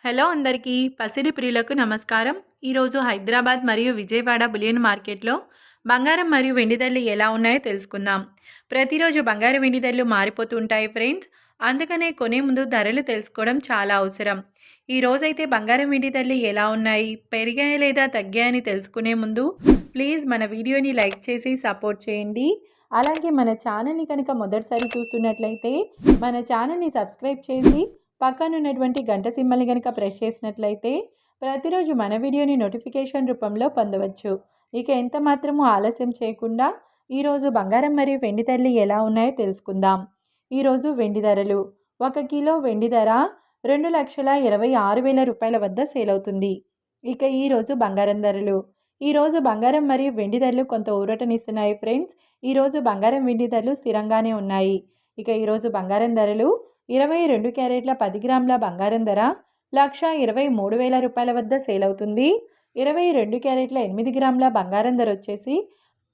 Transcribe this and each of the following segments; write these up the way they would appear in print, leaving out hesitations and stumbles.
Hello అందరికీ పసిడి ప్రియులకు నమస్కారం. ఈరోజు హైదరాబాద్ మరియు విజయవాడ బులియన్ మార్కెట్లో బంగారం మరియు వెండి ధరలు ఎలా ఉన్నాయో తెలుసుకుందాం. ప్రతిరోజు బంగారం వెండి ధరలు మారిపోతూ ఉంటాయి ఫ్రెండ్స్. అందుకనే కొనే ముందు ధరలు తెలుసుకోవడం చాలా అవసరం. ఈ రోజైతే బంగారం వెండి ధరలు ఎలా ఉన్నాయి, పెరిగాయా లేదా తగ్గాయని తెలుసుకునే ముందు ప్లీజ్ మన వీడియోని లైక్ చేసి సపోర్ట్ చేయండి. అలాగే మన ఛానల్ని కనుక మొదటిసారి చూస్తున్నట్లయితే మన ఛానల్ని సబ్స్క్రైబ్ చేసి పక్కన ఉన్నటువంటి గంట సింబల్ని కనుక ప్రెస్ చేసినట్లయితే ప్రతిరోజు మన వీడియోని నోటిఫికేషన్ రూపంలో పొందవచ్చు. ఇక ఎంత మాత్రమూ ఆలస్యం చేయకుండా ఈరోజు బంగారం మరియు వెండి ధరలు ఎలా ఉన్నాయో తెలుసుకుందాం. ఈరోజు వెండి ధరలు 1 కిలో వెండి ధర 2,26,000 రూపాయల వద్ద సేల్ అవుతుంది. ఇక ఈరోజు బంగారం ధరలు, ఈరోజు బంగారం మరియు వెండి ధరలు కొంత ఊరటనిస్తున్నాయి ఫ్రెండ్స్. ఈరోజు బంగారం వెండి ధరలు స్థిరంగానే ఉన్నాయి. ఇక ఈరోజు బంగారం ధరలు 22 క్యారెట్ల 10 గ్రాముల బంగారం ధర 1,23,000 రూపాయల వద్ద సేల్ అవుతుంది. 22 క్యారెట్ల 8 గ్రాముల బంగారం ధర వచ్చేసి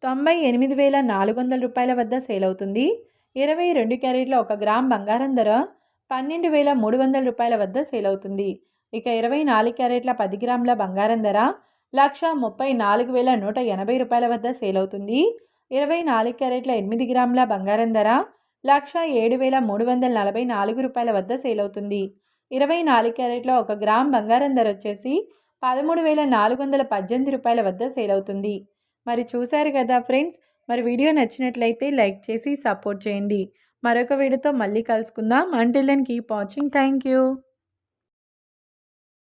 98,400 రూపాయల వద్ద సేల్ అవుతుంది. 22 క్యారెట్ల 1 గ్రామ్ బంగారం ధర 12,300 రూపాయల వద్ద సేల్ అవుతుంది. ఇక 24 క్యారెట్ల 10 గ్రాముల బంగారం ధర 1,34,180 రూపాయల వద్ద సేల్ అవుతుంది. 24 క్యారెట్ల 8 గ్రాముల బంగారం ధర 1,07,344 రూపాయల వద్ద సేల్ అవుతుంది. 24 క్యారెట్ల 1 గ్రామ్ బంగారం ధర వచ్చేసి 13,418 రూపాయల వద్ద సేల్ అవుతుంది. మరి చూశారు కదా ఫ్రెండ్స్. మరి వీడియో నచ్చినట్లయితే లైక్ చేసి సపోర్ట్ చేయండి. మరొక వీడియోతో మళ్ళీ కలుసుకుందాం. Until then keep watching. Thank you.